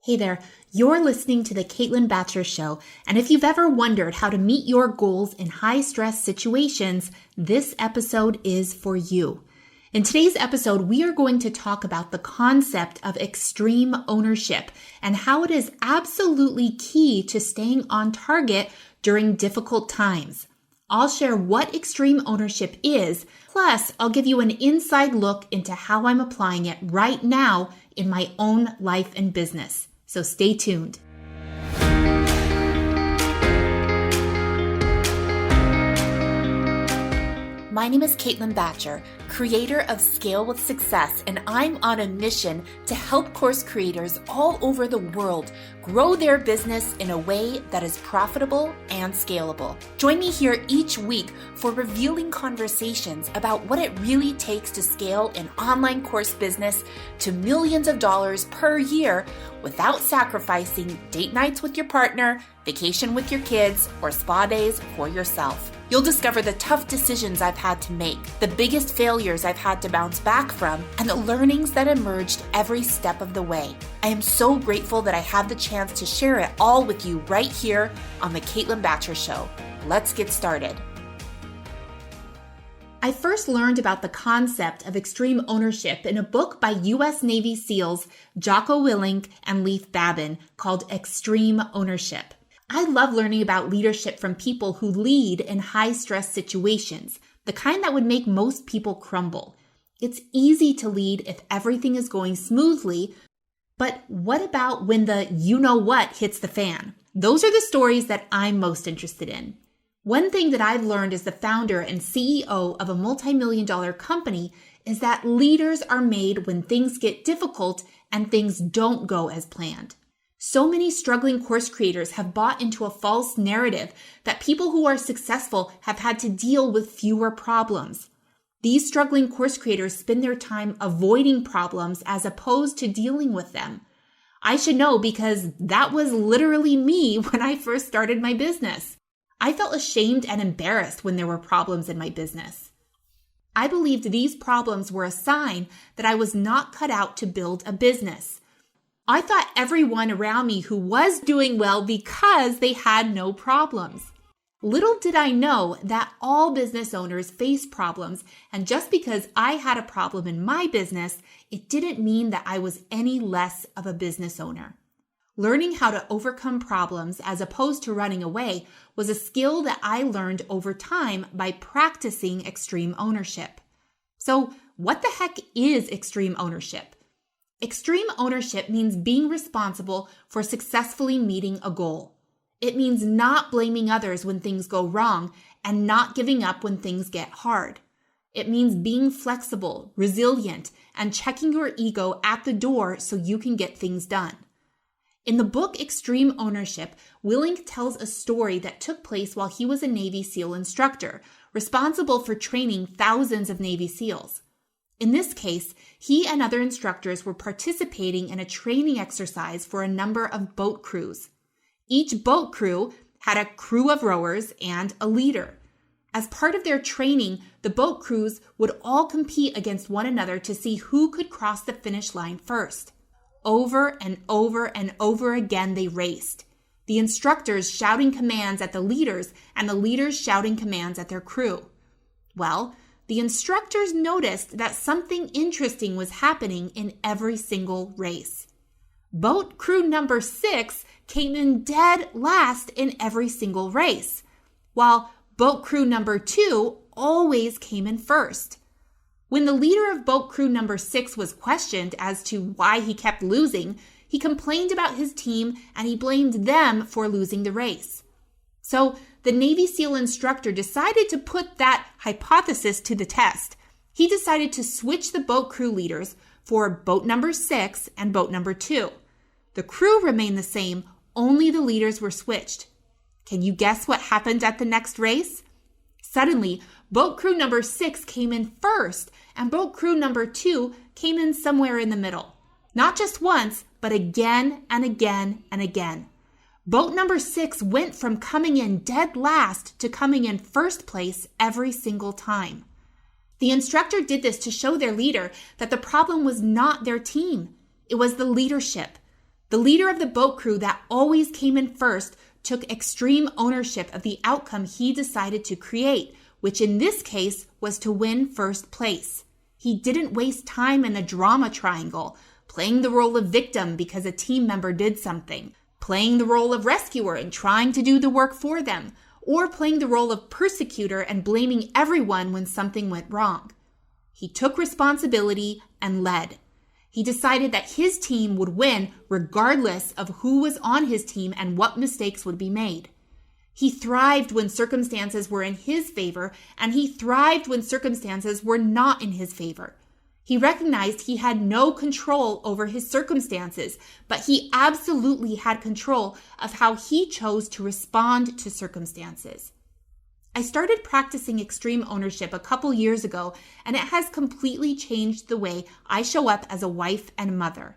Hey there, you're listening to the Caitlin Batcher Show, and if you've ever wondered how to meet your goals in high-stress situations, this episode is for you. In today's episode, we are going to talk about the concept of extreme ownership and how it is absolutely key to staying on target during difficult times. I'll share what extreme ownership is, plus I'll give you an inside look into how I'm applying it right now in my own life and business. So stay tuned. My name is Caitlin Batcher, creator of Scale with Success, and I'm on a mission to help course creators all over the world grow their business in a way that is profitable and scalable. Join me here each week for revealing conversations about what it really takes to scale an online course business to millions of dollars per year without sacrificing date nights with your partner, vacation with your kids, or spa days for yourself. You'll discover the tough decisions I've had to make, the biggest failures I've had to bounce back from, and the learnings that emerged every step of the way. I am so grateful that I have the chance to share it all with you right here on the Caitlin Batcher Show. Let's get started. I first learned about the concept of extreme ownership in a book by U.S. Navy SEALs Jocko Willink and Leif Babin called Extreme Ownership. I love learning about leadership from people who lead in high-stress situations, the kind that would make most people crumble. It's easy to lead if everything is going smoothly, but what about when the you-know-what hits the fan? Those are the stories that I'm most interested in. One thing that I've learned as the founder and CEO of a multi-million-dollar company is that leaders are made when things get difficult and things don't go as planned. So many struggling course creators have bought into a false narrative that people who are successful have had to deal with fewer problems. These struggling course creators spend their time avoiding problems as opposed to dealing with them. I should know because that was literally me when I first started my business. I felt ashamed and embarrassed when there were problems in my business. I believed these problems were a sign that I was not cut out to build a business. I thought everyone around me who was doing well because they had no problems. Little did I know that all business owners face problems, and just because I had a problem in my business, it didn't mean that I was any less of a business owner. Learning how to overcome problems as opposed to running away was a skill that I learned over time by practicing extreme ownership. So, what the heck is extreme ownership? Extreme ownership means being responsible for successfully meeting a goal. It means not blaming others when things go wrong and not giving up when things get hard. It means being flexible, resilient, and checking your ego at the door so you can get things done. In the book Extreme Ownership, Willink tells a story that took place while he was a Navy SEAL instructor, responsible for training thousands of Navy SEALs. In this case, he and other instructors were participating in a training exercise for a number of boat crews. Each boat crew had a crew of rowers and a leader. As part of their training, the boat crews would all compete against one another to see who could cross the finish line first. Over and over and over again they raced, the instructors shouting commands at the leaders and the leaders shouting commands at their crew. Well, the instructors noticed that something interesting was happening in every single race. Boat crew number 6 came in dead last in every single race, while boat crew number 2 always came in first. When the leader of boat crew number 6 was questioned as to why he kept losing, he complained about his team and he blamed them for losing the race. So the Navy SEAL instructor decided to put that hypothesis to the test. He decided to switch the boat crew leaders for boat number 6 and boat number 2. The crew remained the same, only the leaders were switched. Can you guess what happened at the next race? Suddenly, boat crew number 6 came in first, and boat crew number 2 came in somewhere in the middle. Not just once, but again and again and again. Boat number 6 went from coming in dead last to coming in first place every single time. The instructor did this to show their leader that the problem was not their team. It was the leadership. The leader of the boat crew that always came in first took extreme ownership of the outcome he decided to create, which in this case was to win first place. He didn't waste time in a drama triangle, playing the role of victim because a team member did something, playing the role of rescuer and trying to do the work for them, or playing the role of persecutor and blaming everyone when something went wrong. He took responsibility and led. He decided that his team would win regardless of who was on his team and what mistakes would be made. He thrived when circumstances were in his favor, and he thrived when circumstances were not in his favor. He recognized he had no control over his circumstances, but he absolutely had control of how he chose to respond to circumstances. I started practicing extreme ownership a couple years ago, and it has completely changed the way I show up as a wife and mother.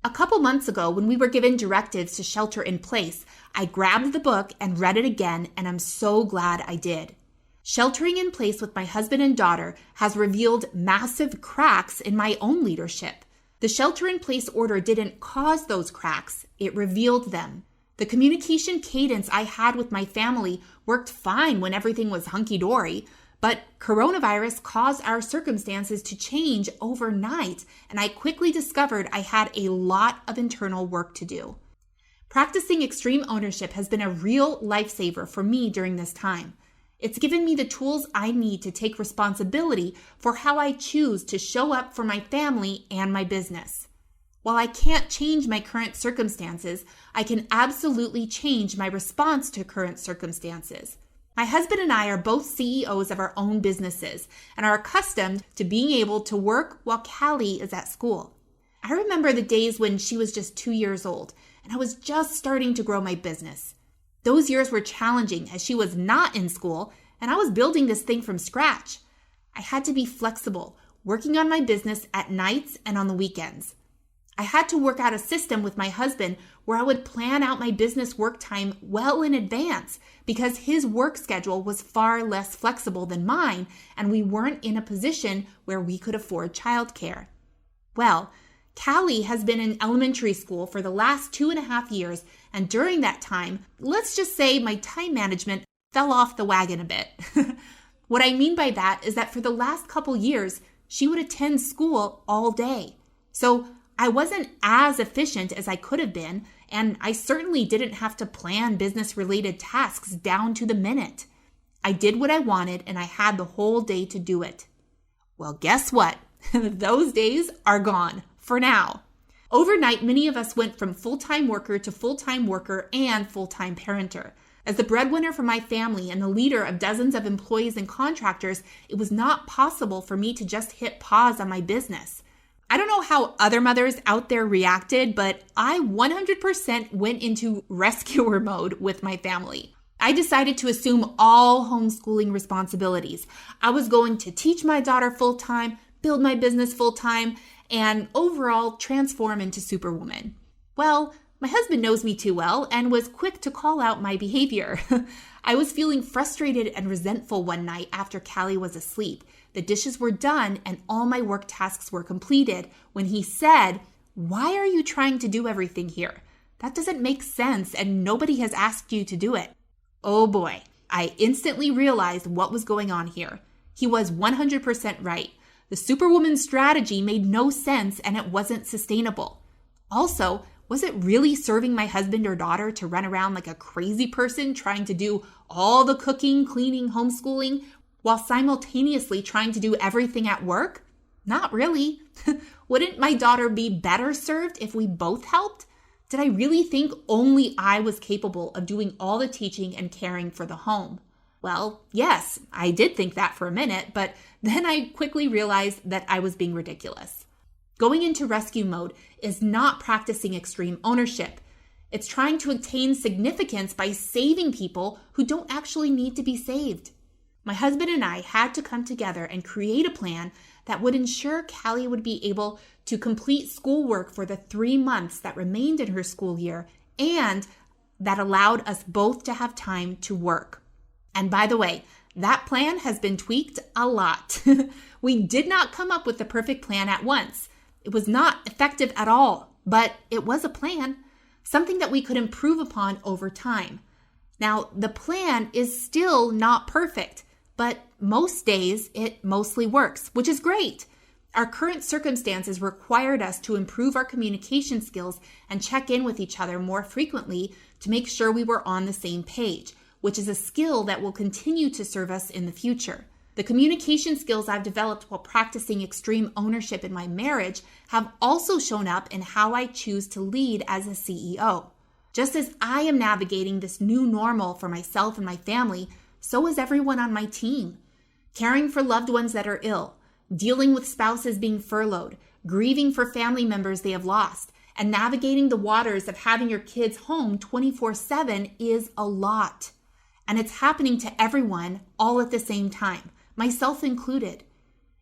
A couple months ago, when we were given directives to shelter in place, I grabbed the book and read it again, and I'm so glad I did. Sheltering in place with my husband and daughter has revealed massive cracks in my own leadership. The shelter-in-place order didn't cause those cracks, it revealed them. The communication cadence I had with my family worked fine when everything was hunky-dory, but coronavirus caused our circumstances to change overnight, and I quickly discovered I had a lot of internal work to do. Practicing extreme ownership has been a real lifesaver for me during this time. It's given me the tools I need to take responsibility for how I choose to show up for my family and my business. While I can't change my current circumstances, I can absolutely change my response to current circumstances. My husband and I are both CEOs of our own businesses and are accustomed to being able to work while Callie is at school. I remember the days when she was just 2 years old and I was just starting to grow my business. Those years were challenging as she was not in school and I was building this thing from scratch. I had to be flexible, working on my business at nights and on the weekends. I had to work out a system with my husband where I would plan out my business work time well in advance because his work schedule was far less flexible than mine and we weren't in a position where we could afford childcare. Well, Callie has been in elementary school for the last 2.5 years, and during that time, let's just say my time management fell off the wagon a bit. What I mean by that is that for the last couple years, she would attend school all day. So I wasn't as efficient as I could have been, and I certainly didn't have to plan business-related tasks down to the minute. I did what I wanted, and I had the whole day to do it. Well, guess what? Those days are gone, for now. Overnight, many of us went from full-time worker to full-time worker and full-time parenter. As the breadwinner for my family and the leader of dozens of employees and contractors, it was not possible for me to just hit pause on my business. I don't know how other mothers out there reacted, but I 100% went into rescuer mode with my family. I decided to assume all homeschooling responsibilities. I was going to teach my daughter full-time, build my business full-time, and overall transform into Superwoman. Well, my husband knows me too well and was quick to call out my behavior. I was feeling frustrated and resentful one night after Callie was asleep. The dishes were done and all my work tasks were completed when he said, "Why are you trying to do everything here? That doesn't make sense and nobody has asked you to do it." Oh boy, I instantly realized what was going on here. He was 100% right. The Superwoman strategy made no sense and it wasn't sustainable. Also, was it really serving my husband or daughter to run around like a crazy person trying to do all the cooking, cleaning, homeschooling while simultaneously trying to do everything at work? Not really. Wouldn't my daughter be better served if we both helped? Did I really think only I was capable of doing all the teaching and caring for the home? Well, yes, I did think that for a minute, but then I quickly realized that I was being ridiculous. Going into rescue mode is not practicing extreme ownership. It's trying to attain significance by saving people who don't actually need to be saved. My husband and I had to come together and create a plan that would ensure Callie would be able to complete schoolwork for the 3 months that remained in her school year and that allowed us both to have time to work. And by the way, that plan has been tweaked a lot. We did not come up with the perfect plan at once. It was not effective at all, but it was a plan. something that we could improve upon over time. Now, the plan is still not perfect, but most days it mostly works, which is great. Our current circumstances required us to improve our communication skills and check in with each other more frequently to make sure we were on the same page, which is a skill that will continue to serve us in the future. The communication skills I've developed while practicing extreme ownership in my marriage have also shown up in how I choose to lead as a CEO. Just as I am navigating this new normal for myself and my family, so is everyone on my team. Caring for loved ones that are ill, dealing with spouses being furloughed, grieving for family members they have lost, and navigating the waters of having your kids home 24/7 is a lot. And it's happening to everyone all at the same time, myself included.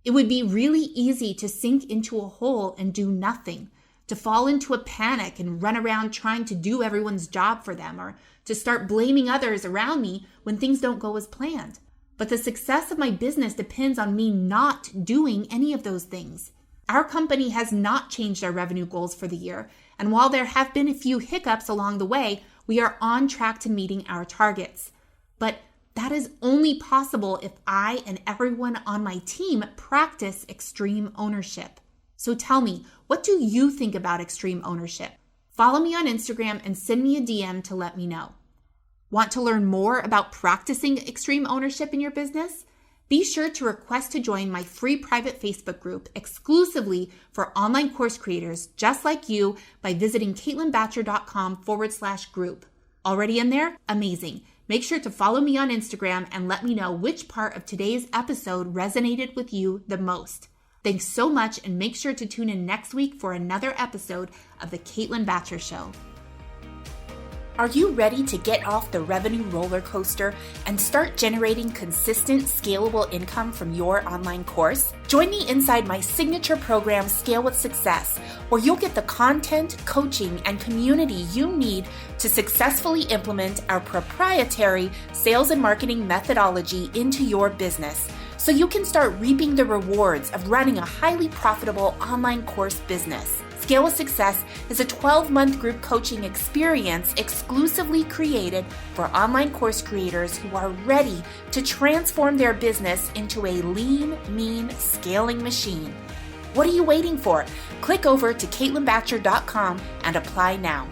It would be really easy to sink into a hole and do nothing, to fall into a panic and run around trying to do everyone's job for them, or to start blaming others around me when things don't go as planned. But the success of my business depends on me not doing any of those things. Our company has not changed our revenue goals for the year, and while there have been a few hiccups along the way, we are on track to meeting our targets. But that is only possible if I and everyone on my team practice extreme ownership. So tell me, what do you think about extreme ownership? Follow me on Instagram and send me a DM to let me know. Want to learn more about practicing extreme ownership in your business? Be sure to request to join my free private Facebook group exclusively for online course creators just like you by visiting caitlinbatcher.com/group. Already in there? Amazing. Make sure to follow me on Instagram and let me know which part of today's episode resonated with you the most. Thanks so much, and make sure to tune in next week for another episode of The Caitlin Batcher Show. Are you ready to get off the revenue roller coaster and start generating consistent, scalable income from your online course? Join me inside my signature program, Scale with Success, where you'll get the content, coaching, and community you need to successfully implement our proprietary sales and marketing methodology into your business, so you can start reaping the rewards of running a highly profitable online course business. Scale with Success is a 12-month group coaching experience exclusively created for online course creators who are ready to transform their business into a lean, mean, scaling machine. What are you waiting for? Click over to caitlinbatcher.com and apply now.